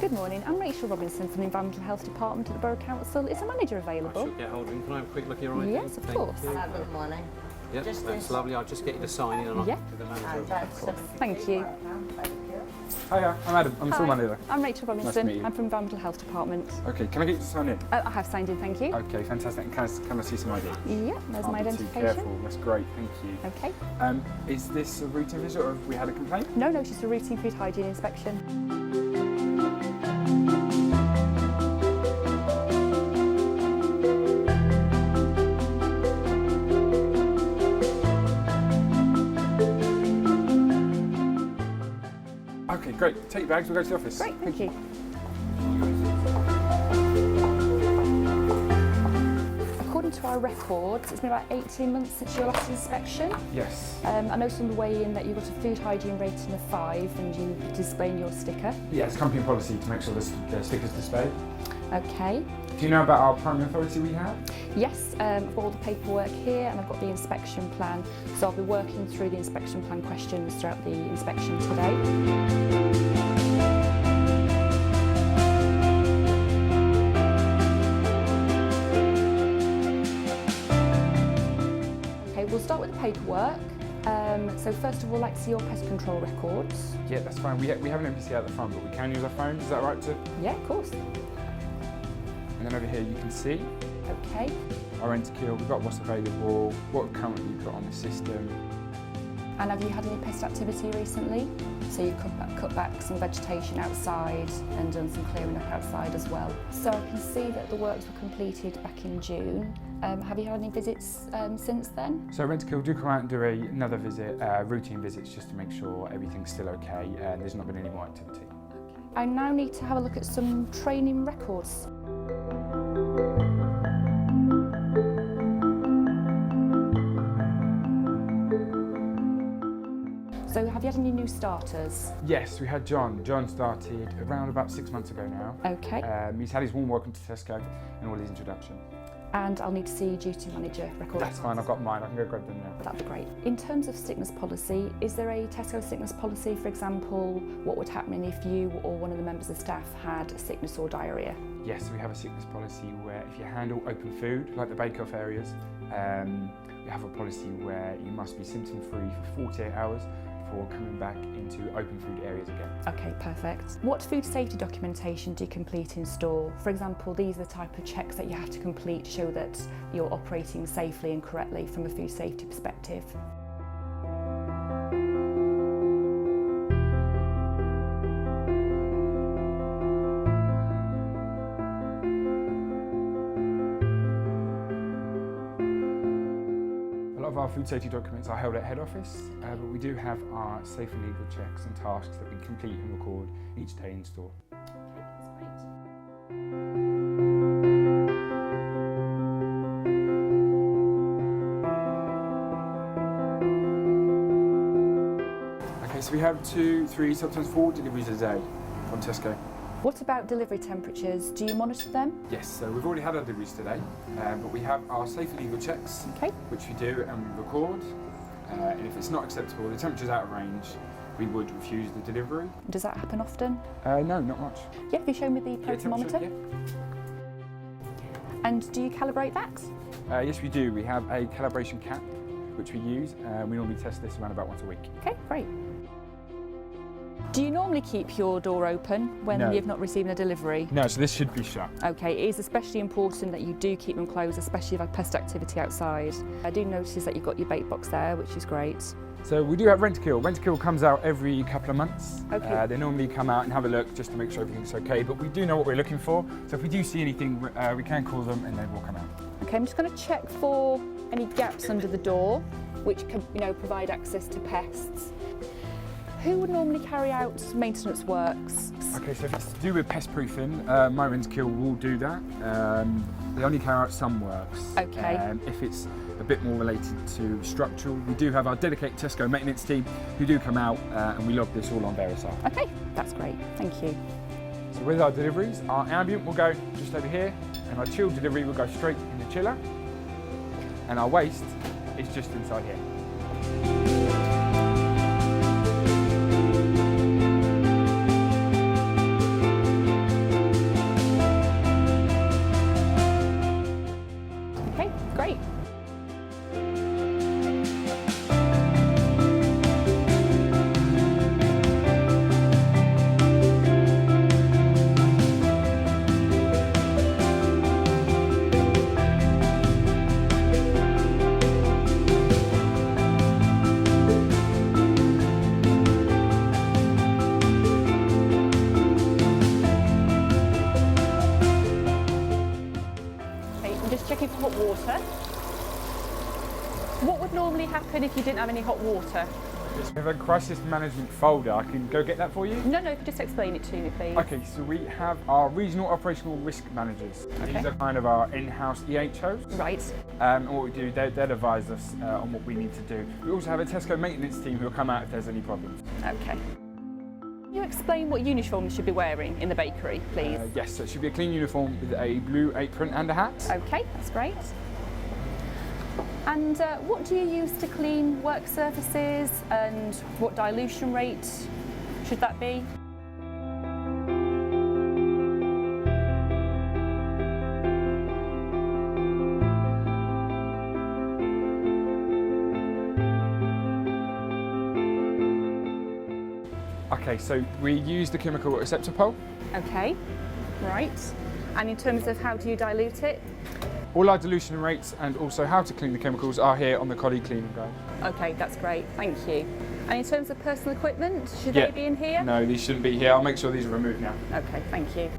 Good morning, I'm Rachel Robinson from the Environmental Health Department at the Borough Council. Is the manager available? I should get hold of him. Can I have a quick look at your ID? Yes, of course. Good morning. Yep, that's lovely. I'll just get you to sign in and I'll Yeah. give the manager. Of course. Thank you. Hiya, I'm Adam. I'm the store manager. I'm Rachel Nice to Robinson. meet you. I'm from Environmental Health Department. Okay, can I get you to sign in? I have signed in, thank you. Okay, fantastic. And can I see some ID? Yeah, there's my Can't be too identification. careful. That's great, thank you. Okay. Is this a routine visit or have we had a complaint? No, it's just a routine food hygiene inspection. Okay, great. Take your bags, we'll go to the office. Great, thank you. According to our records, it's been about 18 months since your last inspection. Yes. I noticed on the way in that you got a food hygiene rating of 5 and you displaying your sticker. Yeah, it's company policy to make sure the sticker's displayed. Okay. Do you know about our primary authority we have? Yes, I've got all the paperwork here and I've got the inspection plan. So I'll be working through the inspection plan questions throughout the inspection today. We'll start with the paperwork. So first of all, I'd like to see your pest control records. Yeah, that's fine. We have an NPC at the front, but we can use our phones. Is that right too? Yeah, of course. And then over here you can see Okay. our rent to kill. We've got what's available, what we've currently got on the system. And have you had any pest activity recently? So you cut back some vegetation outside and done some clearing up outside as well. So I can see that the works were completed back in June. Have you had any visits since then? So Rent to Kill do come out and do another visit, routine visits, just to make sure everything's still okay and there's not been any more activity. I now need to have a look at some training records. So have you had any new starters? Yes, we had John. John started around about 6 months ago now. Okay. He's had his warm welcome to Tesco and all his introduction. And I'll need to see duty manager records. That's fine, I've got mine, I can go grab them now. That'd be great. In terms of sickness policy, is there a Tesco sickness policy? For example, what would happen if you or one of the members of staff had sickness or diarrhoea? Yes, we have a sickness policy where if you handle open food, like the bake-off areas, we have a policy where you must be symptom-free for 48 hours before coming back into open food areas again. Okay, perfect. What food safety documentation do you complete in store? For example, these are the type of checks that you have to complete to show that you're operating safely and correctly from a food safety perspective. Our food safety documents are held at head office, but we do have our safe and legal checks and tasks that we complete and record each day in store. Okay, so we have 2, 3, sometimes 4 deliveries a day from Tesco. What about delivery temperatures? Do you monitor them? Yes, so we've already had our deliveries today, but we have our safe and legal checks, Okay. which we do and we record. And if it's not acceptable, the temperature's out of range, we would refuse the delivery. Does that happen often? No, not much. Yeah, if you show me the Yeah, thermometer. temperature, And do you calibrate that? Yes, we do. We have a calibration cap, which we use. We normally test this around about once a week. Okay, great. Do you normally keep your door open when No. you've not received a delivery? No, so this should be shut. Okay, it is especially important that you do keep them closed, especially if you have pest activity outside. I do notice that you've got your bait box there, which is great. So we do have Rent to Kill. Rent to Kill comes out every couple of months. Okay. They normally come out and have a look just to make sure everything's okay, but we do know what we're looking for. So if we do see anything, we can call them and they will come out. Okay, I'm just going to check for any gaps under the door, which can, provide access to pests. Who would normally carry out maintenance works? Okay, so if it's to do with pest proofing, my Rent to Kill will do that. They only carry out some works. Okay. If it's a bit more related to structural, we do have our dedicated Tesco maintenance team who do come out and we log this all on Verify. Okay, that's great, thank you. So with our deliveries, our ambient will go just over here and our chilled delivery will go straight in the chiller and our waste is just inside here. water. What would normally happen if you didn't have any hot water? We have a crisis management folder. I can go get that for you. No, just explain it to me, please. Okay, so we have our regional operational risk managers. Okay. These are kind of our in-house EHOs. Right. And what we do, they'll advise us on what we need to do. We also have a Tesco maintenance team who will come out if there's any problems. Okay. Can you explain what uniform you should be wearing in the bakery, please? Yes, so it should be a clean uniform with a blue apron and a hat. Okay, that's great. And what do you use to clean work surfaces, and what dilution rate should that be? Okay, so we use the chemical receptacle. Okay, right. And in terms of how do you dilute it? All our dilution rates and also how to clean the chemicals are here on the colleague cleaning guide. Okay, that's great, thank you. And in terms of personal equipment, should they be in here? No, these shouldn't be here. I'll make sure these are removed now. Okay, thank you.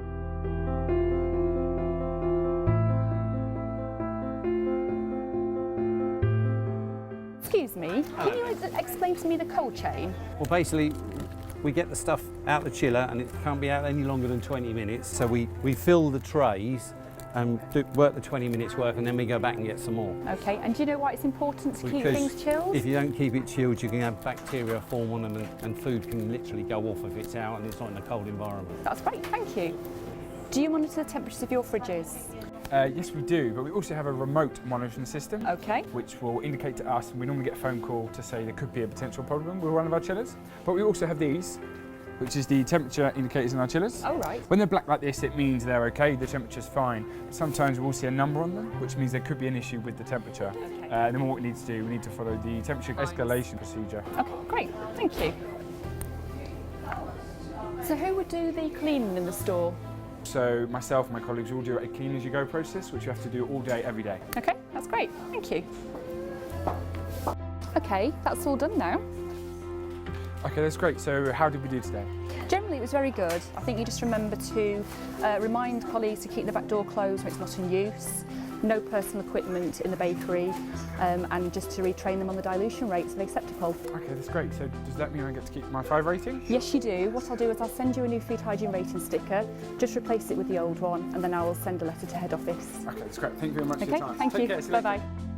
Excuse me, can you explain to me the cold chain? Well, basically, we get the stuff out the chiller and it can't be out any longer than 20 minutes. So we fill the trays and work the 20 minutes work, and then we go back and get some more. Okay, and do you know why it's important to keep things chilled? If you don't keep it chilled, you can have bacteria form on them, and food can literally go off if it's out and it's not in a cold environment. That's great, thank you. Do you monitor the temperatures of your fridges? Yes, we do, but we also have a remote monitoring system, Okay. which will indicate to us, and we normally get a phone call to say there could be a potential problem with one of our chillers. But we also have these, which is the temperature indicators in our chillers. Oh, right. When they're black like this, it means they're okay, the temperature's fine. But sometimes we'll see a number on them, which means there could be an issue with the temperature. Okay. Then what we need to do, we need to follow the temperature escalation procedure. Okay, great, thank you. So who would do the cleaning in the store? So myself and my colleagues will do a clean as you go process, which you have to do all day, every day. Okay, that's great, thank you. Okay, that's all done now. Okay, that's great. So how did we do today? Generally it was very good. I think you just remember to remind colleagues to keep the back door closed when it's not in use, no personal equipment in the bakery, and just to retrain them on the dilution rates of acceptable. Okay, that's great. So does that mean I get to keep my 5 rating? Yes, you do. What I'll do is I'll send you a new food hygiene rating sticker, just replace it with the old one, and then I will send a letter to head office. Okay, that's great. Thank you very much for your Okay, time. thank Take you. care, see you later. Bye-bye.